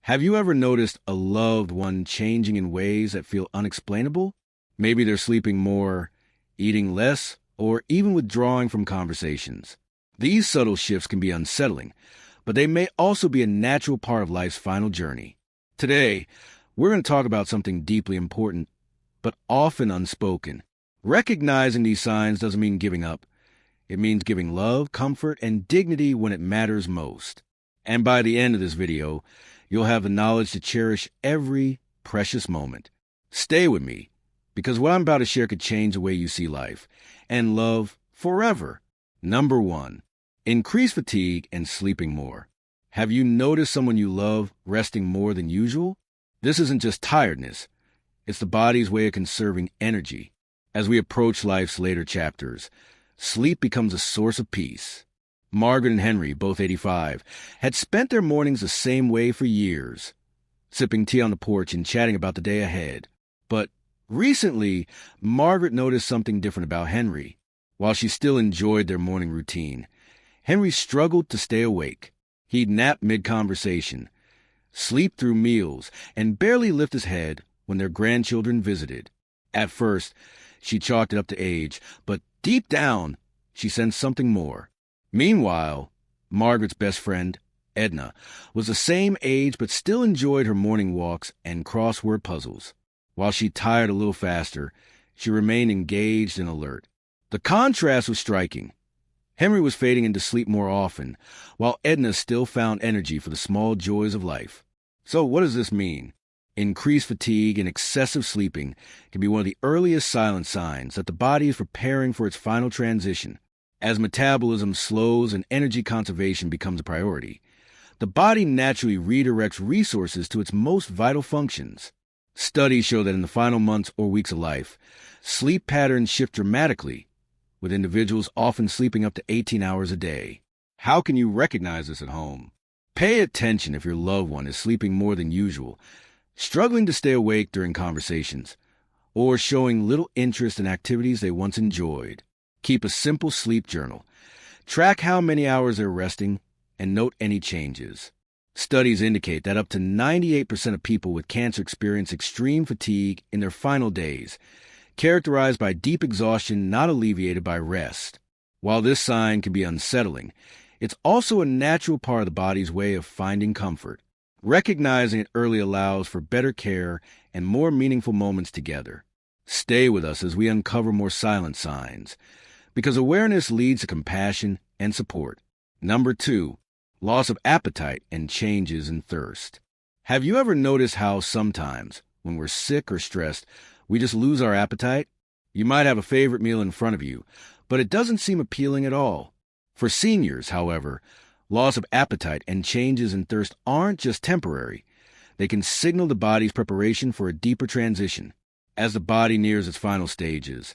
Have you ever noticed a loved one changing in ways that feel unexplainable? Maybe they're sleeping more, eating less, or even withdrawing from conversations. These subtle shifts can be unsettling, but they may also be a natural part of life's final journey. Today, we're going to talk about something deeply important, but often unspoken. Recognizing these signs doesn't mean giving up. It means giving love, comfort, and dignity when it matters most. And by the end of this video, you'll have the knowledge to cherish every precious moment. Stay with me, because what I'm about to share could change the way you see life and love forever. Number 1, increased fatigue and sleeping more. Have you noticed someone you love resting more than usual? This isn't just tiredness. It's the body's way of conserving energy. As we approach life's later chapters, sleep becomes a source of peace. Margaret and Henry, both 85, had spent their mornings the same way for years, sipping tea on the porch and chatting about the day ahead. But recently, Margaret noticed something different about Henry. While she still enjoyed their morning routine, Henry struggled to stay awake. He'd nap mid-conversation, sleep through meals, and barely lift his head when their grandchildren visited. At first, she chalked it up to age, but deep down, she sensed something more. Meanwhile, Margaret's best friend, Edna, was the same age but still enjoyed her morning walks and crossword puzzles. While she tired a little faster, she remained engaged and alert. The contrast was striking. Henry was fading into sleep more often, while Edna still found energy for the small joys of life. So what does this mean? Increased fatigue and excessive sleeping can be one of the earliest silent signs that the body is preparing for its final transition. As metabolism slows and energy conservation becomes a priority, the body naturally redirects resources to its most vital functions. Studies show that in the final months or weeks of life, sleep patterns shift dramatically, with individuals often sleeping up to 18 hours a day. How can you recognize this at home? Pay attention if your loved one is sleeping more than usual, struggling to stay awake during conversations, or showing little interest in activities they once enjoyed. Keep a simple sleep journal. Track how many hours they're resting and note any changes. Studies indicate that up to 98% of people with cancer experience extreme fatigue in their final days, characterized by deep exhaustion not alleviated by rest. While this sign can be unsettling, it's also a natural part of the body's way of finding comfort. Recognizing it early allows for better care and more meaningful moments together. Stay with us as we uncover more silent signs, because awareness leads to compassion and support. Number 2, loss of appetite and changes in thirst. Have you ever noticed how sometimes, when we're sick or stressed, we just lose our appetite? You might have a favorite meal in front of you, but it doesn't seem appealing at all. For seniors, however, loss of appetite and changes in thirst aren't just temporary. They can signal the body's preparation for a deeper transition. As the body nears its final stages,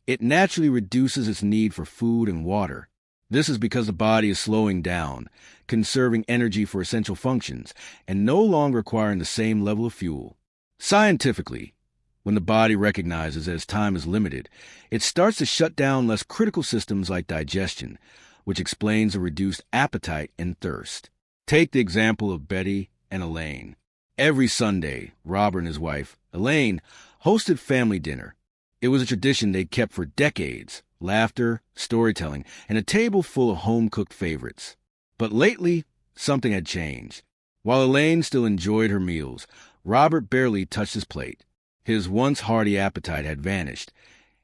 it naturally reduces its need for food and water. This is because the body is slowing down, conserving energy for essential functions, and no longer requiring the same level of fuel. Scientifically, when the body recognizes that its time is limited, it starts to shut down less critical systems like digestion, which explains the reduced appetite and thirst. Take the example of Betty and Elaine. Every Sunday, Robert and his wife, Elaine, hosted family dinner. It was a tradition they'd kept for decades: laughter, storytelling, and a table full of home-cooked favorites. But lately, something had changed. While Elaine still enjoyed her meals, Robert barely touched his plate. His once hearty appetite had vanished,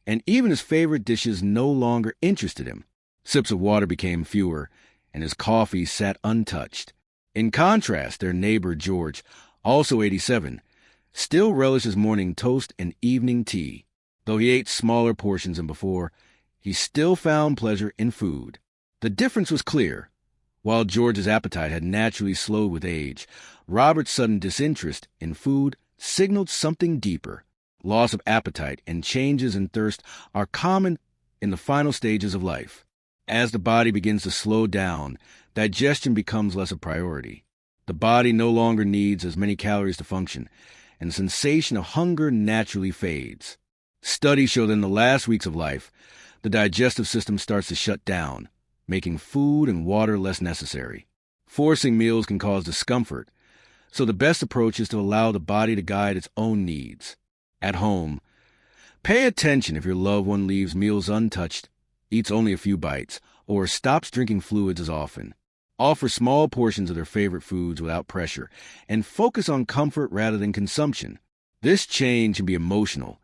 and even his favorite dishes no longer interested him. Sips of water became fewer, and his coffee sat untouched. In contrast, their neighbor George, also 87, still relishes morning toast and evening tea. Though he ate smaller portions than before, he still found pleasure in food. The difference was clear. While George's appetite had naturally slowed with age, Robert's sudden disinterest in food signaled something deeper. Loss of appetite and changes in thirst are common in the final stages of life. As the body begins to slow down, digestion becomes less a priority. The body no longer needs as many calories to function, and the sensation of hunger naturally fades. Studies show that in the last weeks of life, the digestive system starts to shut down, making food and water less necessary. Forcing meals can cause discomfort, So the best approach is to allow the body to guide its own needs. At home, pay attention if your loved one leaves meals untouched, eats only a few bites, or stops drinking fluids as often. Offer small portions of their favorite foods without pressure, and focus on comfort rather than consumption. This change can be emotional,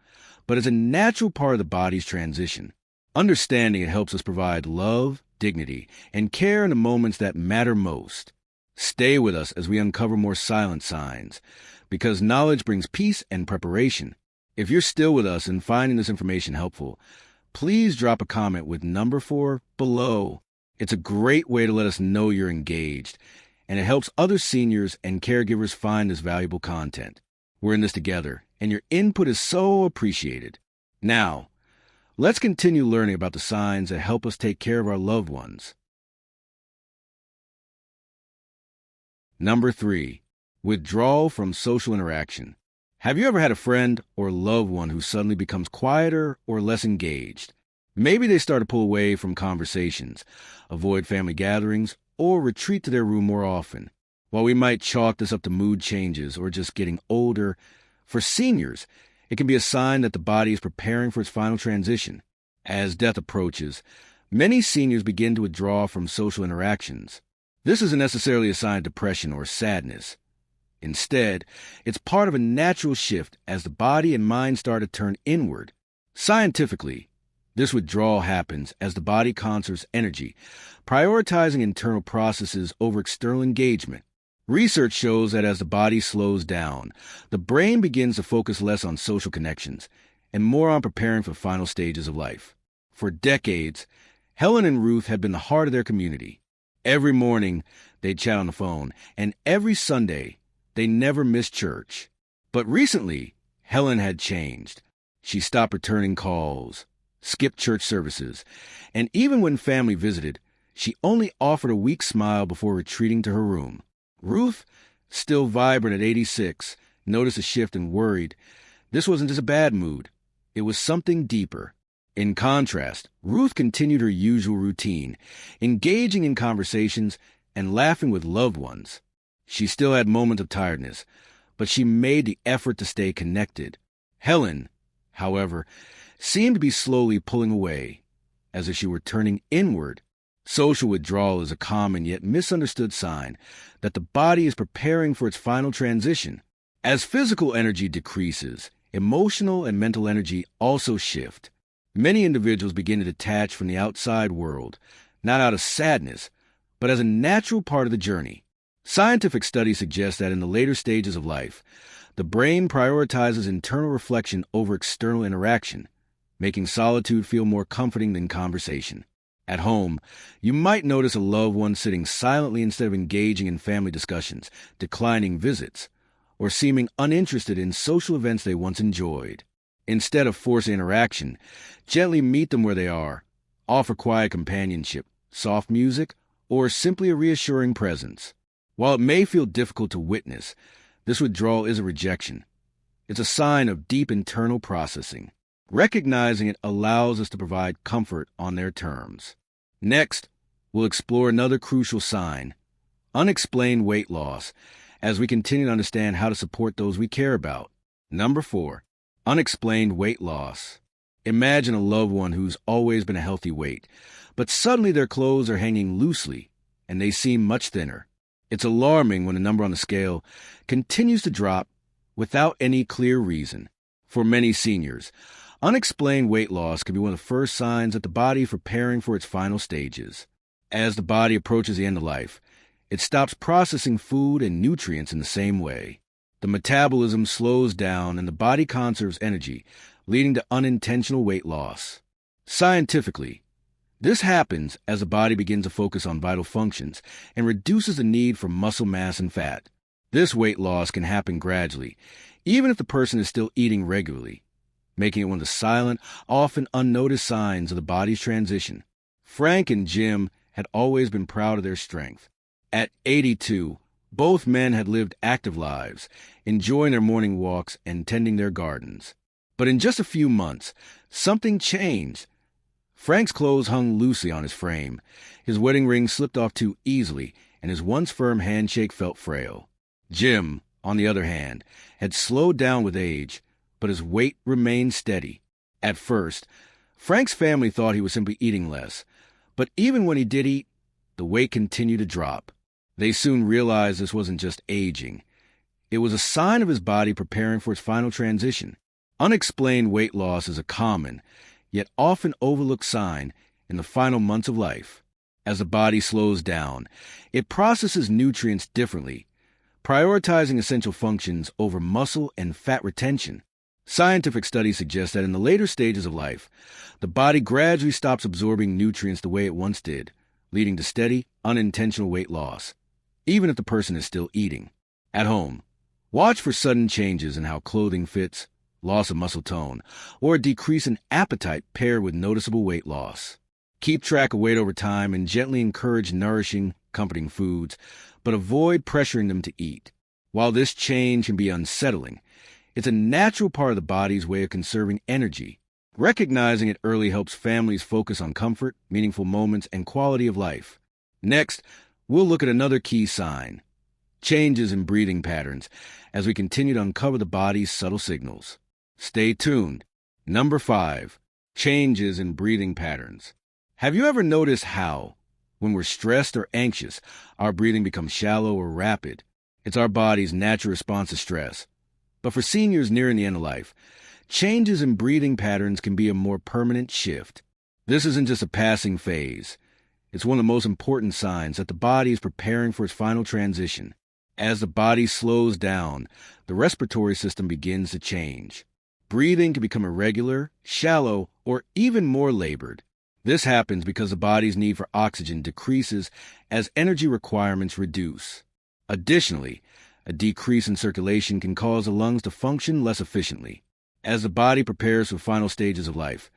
but is a natural part of the body's transition. Understanding it helps us provide love, dignity, and care in the moments that matter most. Stay with us as we uncover more silent signs, because knowledge brings peace and preparation. If you're still with us and finding this information helpful, please drop a comment with number 4 below. It's a great way to let us know you're engaged, and it helps other seniors and caregivers find this valuable content. We're in this together, and your input is so appreciated. Now, let's continue learning about the signs that help us take care of our loved ones. Number 3, withdrawal from social interaction. Have you ever had a friend or loved one who suddenly becomes quieter or less engaged? Maybe they start to pull away from conversations, avoid family gatherings, or retreat to their room more often. While we might chalk this up to mood changes or just getting older, for seniors, it can be a sign that the body is preparing for its final transition. As death approaches, many seniors begin to withdraw from social interactions. This isn't necessarily a sign of depression or sadness. Instead, it's part of a natural shift as the body and mind start to turn inward. Scientifically, this withdrawal happens as the body conserves energy, prioritizing internal processes over external engagement. Research shows that as the body slows down, the brain begins to focus less on social connections and more on preparing for the final stages of life. For decades, Helen and Ruth had been the heart of their community. Every morning, they'd chat on the phone, and every Sunday, they never missed church. But recently, Helen had changed. She stopped returning calls, skipped church services, and even when family visited, she only offered a weak smile before retreating to her room. Ruth, still vibrant at 86, noticed a shift and worried. This wasn't just a bad mood. It was something deeper. In contrast, Ruth continued her usual routine, engaging in conversations and laughing with loved ones. She still had moments of tiredness, but she made the effort to stay connected. Helen, however, seemed to be slowly pulling away, as if she were turning inward. Social withdrawal is a common yet misunderstood sign that the body is preparing for its final transition. As physical energy decreases, emotional and mental energy also shift. Many individuals begin to detach from the outside world, not out of sadness, but as a natural part of the journey. Scientific studies suggest that in the later stages of life, the brain prioritizes internal reflection over external interaction, making solitude feel more comforting than conversation. At home, you might notice a loved one sitting silently instead of engaging in family discussions, declining visits, or seeming uninterested in social events they once enjoyed. Instead of forcing interaction, gently meet them where they are. Offer quiet companionship, soft music, or simply a reassuring presence. While it may feel difficult to witness, this withdrawal is a rejection. It's a sign of deep internal processing. Recognizing it allows us to provide comfort on their terms. Next, we'll explore another crucial sign, unexplained weight loss, as we continue to understand how to support those we care about. Number 4, unexplained weight loss. Imagine a loved one who's always been a healthy weight, but suddenly their clothes are hanging loosely and they seem much thinner. It's alarming when the number on the scale continues to drop without any clear reason. For many seniors, unexplained weight loss can be one of the first signs that the body is preparing for its final stages. As the body approaches the end of life, it stops processing food and nutrients in the same way. The metabolism slows down and the body conserves energy, leading to unintentional weight loss. Scientifically, this happens as the body begins to focus on vital functions and reduces the need for muscle mass and fat. This weight loss can happen gradually, even if the person is still eating regularly, making it one of the silent, often unnoticed signs of the body's transition. Frank and Jim had always been proud of their strength. At 82, both men had lived active lives, enjoying their morning walks and tending their gardens. But in just a few months, something changed. Frank's clothes hung loosely on his frame. His wedding ring slipped off too easily, and his once firm handshake felt frail. Jim, on the other hand, had slowed down with age, but his weight remained steady. At first, Frank's family thought he was simply eating less, but even when he did eat, the weight continued to drop. They soon realized this wasn't just aging. It was a sign of his body preparing for its final transition. Unexplained weight loss is a common, yet often overlooked sign in the final months of life. As the body slows down, it processes nutrients differently, prioritizing essential functions over muscle and fat retention. Scientific studies suggest that in the later stages of life, the body gradually stops absorbing nutrients the way it once did, leading to steady, unintentional weight loss, even if the person is still eating. At home, watch for sudden changes in how clothing fits, loss of muscle tone, or a decrease in appetite paired with noticeable weight loss. Keep track of weight over time and gently encourage nourishing, comforting foods, but avoid pressuring them to eat. While this change can be unsettling, it's a natural part of the body's way of conserving energy. Recognizing it early helps families focus on comfort, meaningful moments, and quality of life. Next, we'll look at another key sign: changes in breathing patterns, as we continue to uncover the body's subtle signals. Stay tuned. Number 5. Changes in breathing patterns. Have you ever noticed how, when we're stressed or anxious, our breathing becomes shallow or rapid? It's our body's natural response to stress. But for seniors nearing the end of life, changes in breathing patterns can be a more permanent shift. This isn't just a passing phase. It's one of the most important signs that the body is preparing for its final transition. As the body slows down, the respiratory system begins to change. Breathing can become irregular, shallow, or even more labored. This happens because the body's need for oxygen decreases as energy requirements reduce. Additionally, a decrease in circulation can cause the lungs to function less efficiently. As the body prepares for final stages of life,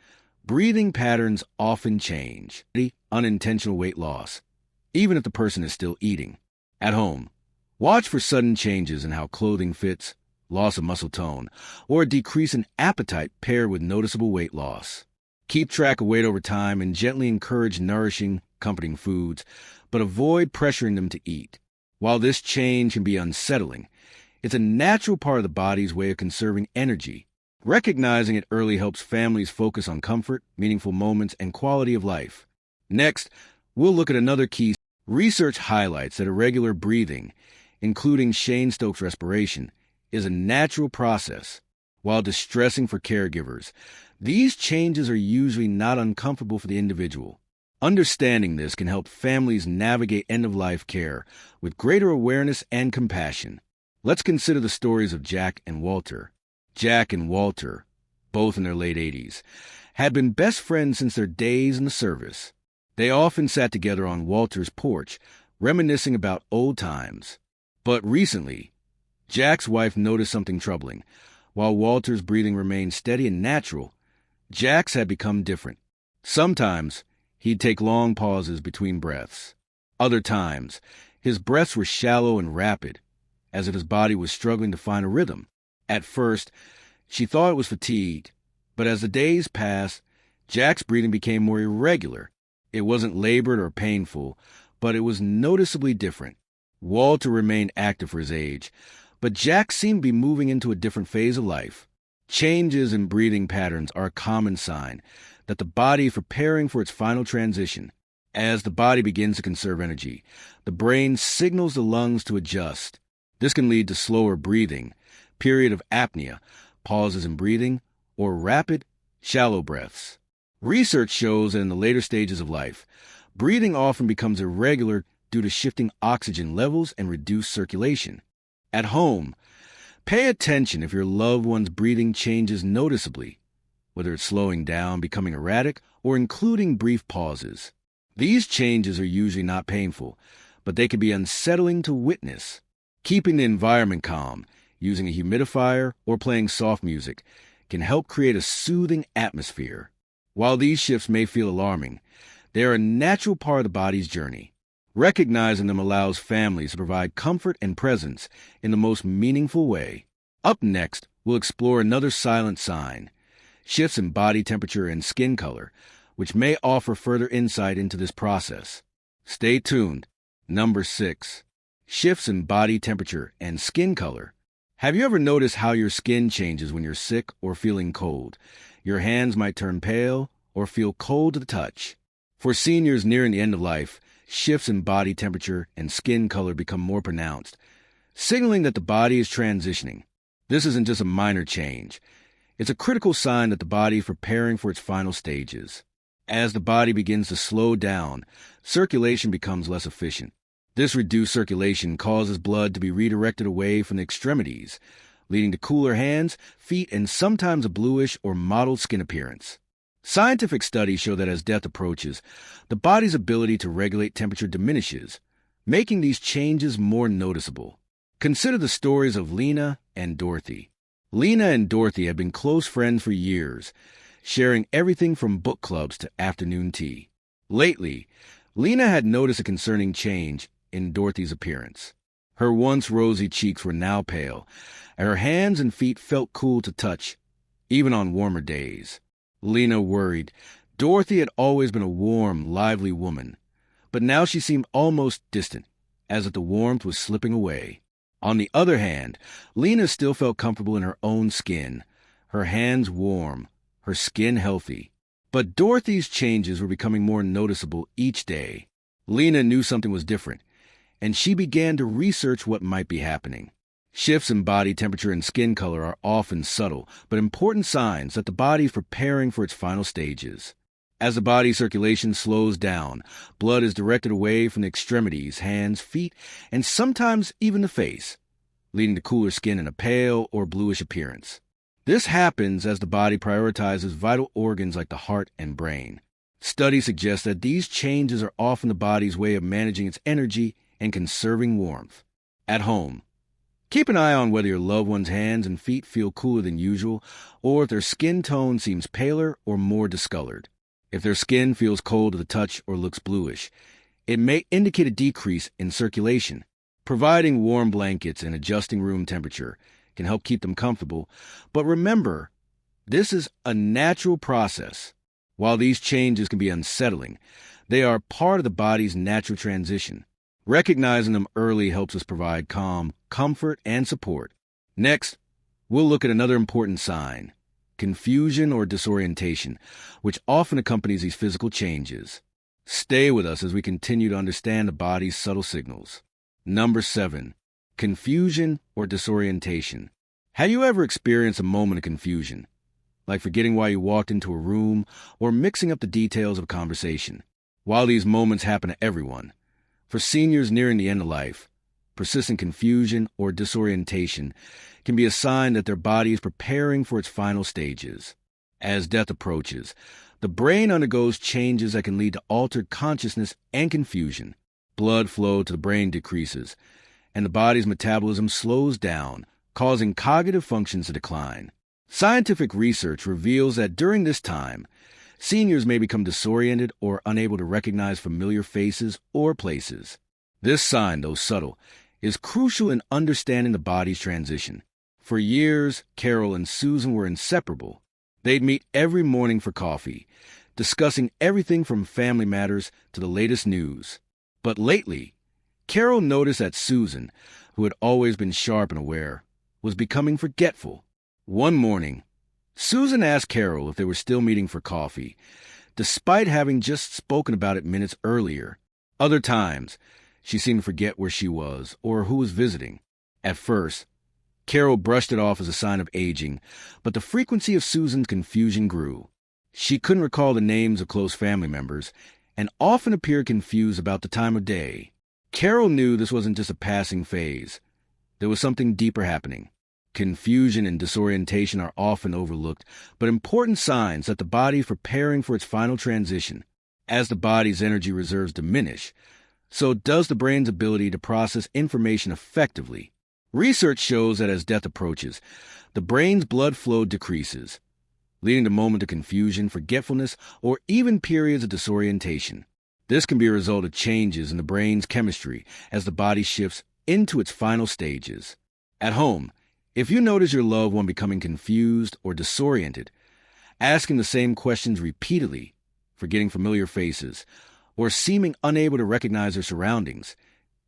breathing patterns often change. Unintentional weight loss, even if the person is still eating. At home, watch for sudden changes in how clothing fits, loss of muscle tone, or a decrease in appetite paired with noticeable weight loss. Keep track of weight over time and gently encourage nourishing, comforting foods, but avoid pressuring them to eat. While this change can be unsettling, it's a natural part of the body's way of conserving energy. Recognizing it early helps families focus on comfort, meaningful moments, and quality of life. Next, we'll look at another key. Research highlights that irregular breathing, including Cheyne-Stokes respiration, is a natural process. While distressing for caregivers, these changes are usually not uncomfortable for the individual. Understanding this can help families navigate end-of-life care with greater awareness and compassion. Let's consider the stories of Jack and Walter. Jack and Walter, both in their late 80s, had been best friends since their days in the service. They often sat together on Walter's porch, reminiscing about old times. But recently, Jack's wife noticed something troubling. While Walter's breathing remained steady and natural, Jack's had become different. Sometimes, he'd take long pauses between breaths. Other times, his breaths were shallow and rapid, as if his body was struggling to find a rhythm. At first, she thought it was fatigue, but as the days passed, Jack's breathing became more irregular. It wasn't labored or painful, but it was noticeably different. Walter remained active for his age, but Jack seemed to be moving into a different phase of life. Changes in breathing patterns are a common sign that the body is preparing for its final transition. As the body begins to conserve energy, the brain signals the lungs to adjust. This can lead to slower breathing, period of apnea, pauses in breathing, or rapid, shallow breaths. Research shows that in the later stages of life, breathing often becomes irregular due to shifting oxygen levels and reduced circulation. At home, pay attention if your loved one's breathing changes noticeably, whether it's slowing down, becoming erratic, or including brief pauses. These changes are usually not painful, but they can be unsettling to witness. Keeping the environment calm, using a humidifier, or playing soft music can help create a soothing atmosphere. While these shifts may feel alarming, they are a natural part of the body's journey. Recognizing them allows families to provide comfort and presence in the most meaningful way. Up next, we'll explore another silent sign: shifts in body temperature and skin color, which may offer further insight into this process. Stay tuned. Number 6. Shifts in body temperature and skin color. Have you ever noticed how your skin changes when you're sick or feeling cold? Your hands might turn pale or feel cold to the touch. For seniors nearing the end of life, shifts in body temperature and skin color become more pronounced, signaling that the body is transitioning. This isn't just a minor change. It's a critical sign that the body is preparing for its final stages. As the body begins to slow down, circulation becomes less efficient. This reduced circulation causes blood to be redirected away from the extremities, leading to cooler hands, feet, and sometimes a bluish or mottled skin appearance. Scientific studies show that as death approaches, the body's ability to regulate temperature diminishes, making these changes more noticeable. Consider the stories of Lena and Dorothy. Lena and Dorothy have been close friends for years, sharing everything from book clubs to afternoon tea. Lately, Lena had noticed a concerning change in Dorothy's appearance. Her once rosy cheeks were now pale, and her hands and feet felt cool to touch, even on warmer days. Lena worried. Dorothy had always been a warm, lively woman, but now she seemed almost distant, as if the warmth was slipping away. On the other hand, Lena still felt comfortable in her own skin, her hands warm, her skin healthy. But Dorothy's changes were becoming more noticeable each day. Lena knew something was different, and she began to research what might be happening. Shifts in body temperature and skin color are often subtle, but important signs that the body is preparing for its final stages. As the body's circulation slows down, blood is directed away from the extremities, hands, feet, and sometimes even the face, leading to cooler skin and a pale or bluish appearance. This happens as the body prioritizes vital organs like the heart and brain. Studies suggest that these changes are often the body's way of managing its energy and conserving warmth. At home, keep an eye on whether your loved one's hands and feet feel cooler than usual, or if their skin tone seems paler or more discolored. If their skin feels cold to the touch or looks bluish, it may indicate a decrease in circulation. Providing warm blankets and adjusting room temperature can help keep them comfortable, but remember, this is a natural process. While these changes can be unsettling, they are part of the body's natural transition. Recognizing them early helps us provide calm, comfort, and support. Next, we'll look at another important sign: confusion or disorientation, which often accompanies these physical changes. Stay with us as we continue to understand the body's subtle signals. Number 7. Confusion or disorientation. Have you ever experienced a moment of confusion, like forgetting why you walked into a room or mixing up the details of a conversation? While these moments happen to everyone, for seniors nearing the end of life, persistent confusion or disorientation can be a sign that their body is preparing for its final stages. As death approaches, the brain undergoes changes that can lead to altered consciousness and confusion. Blood flow to the brain decreases, and the body's metabolism slows down, causing cognitive functions to decline. Scientific research reveals that during this time, seniors may become disoriented or unable to recognize familiar faces or places. This sign, though subtle, is crucial in understanding the body's transition. For years, Carol and Susan were inseparable. They'd meet every morning for coffee, discussing everything from family matters to the latest news. But lately, Carol noticed that Susan, who had always been sharp and aware, was becoming forgetful. One morning, Susan asked Carol if they were still meeting for coffee, despite having just spoken about it minutes earlier. Other times, she seemed to forget where she was or who was visiting. At first, Carol brushed it off as a sign of aging, but the frequency of Susan's confusion grew. She couldn't recall the names of close family members and often appeared confused about the time of day. Carol knew this wasn't just a passing phase. There was something deeper happening. Confusion and disorientation are often overlooked, but important signs that the body is preparing for its final transition. As the body's energy reserves diminish, so does the brain's ability to process information effectively. Research shows that as death approaches, the brain's blood flow decreases, leading to moments of confusion, forgetfulness, or even periods of disorientation. This can be a result of changes in the brain's chemistry as the body shifts into its final stages. At home, if you notice your loved one becoming confused or disoriented, asking the same questions repeatedly, forgetting familiar faces, or seeming unable to recognize their surroundings,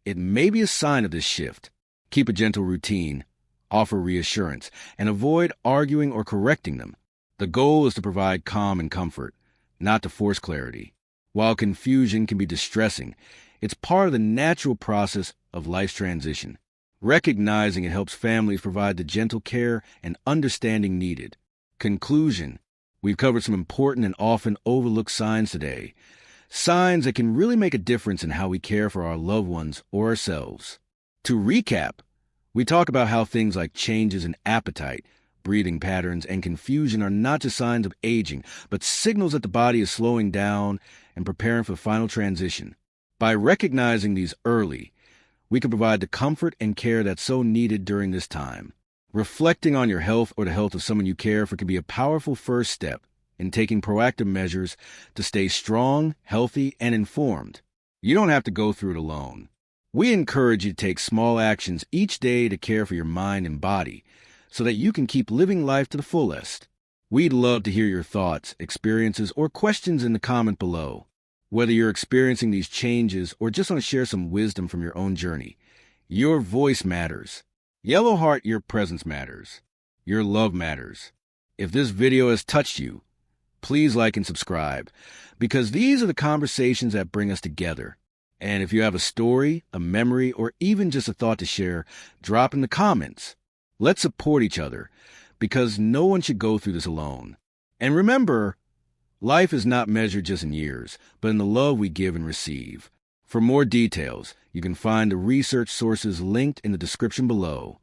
it may be a sign of this shift. Keep a gentle routine, offer reassurance, and avoid arguing or correcting them. The goal is to provide calm and comfort, not to force clarity. While confusion can be distressing, it's part of the natural process of life's transition. Recognizing it helps families provide the gentle care and understanding needed. Conclusion: we've covered some important and often overlooked signs today. Signs that can really make a difference in how we care for our loved ones or ourselves. To recap, we talk about how things like changes in appetite, breathing patterns, and confusion are not just signs of aging, but signals that the body is slowing down and preparing for final transition. By recognizing these early, we can provide the comfort and care that's so needed during this time. Reflecting on your health or the health of someone you care for can be a powerful first step in taking proactive measures to stay strong, healthy, and informed. You don't have to go through it alone. We encourage you to take small actions each day to care for your mind and body so that you can keep living life to the fullest. We'd love to hear your thoughts, experiences, or questions in the comment below. Whether you're experiencing these changes or just want to share some wisdom from your own journey, your voice matters. Yellow Heart, your presence matters. Your love matters. If this video has touched you, please like and subscribe, because these are the conversations that bring us together. And if you have a story, a memory, or even just a thought to share, drop in the comments. Let's support each other, because no one should go through this alone. And remember, life is not measured just in years, but in the love we give and receive. For more details, you can find the research sources linked in the description below.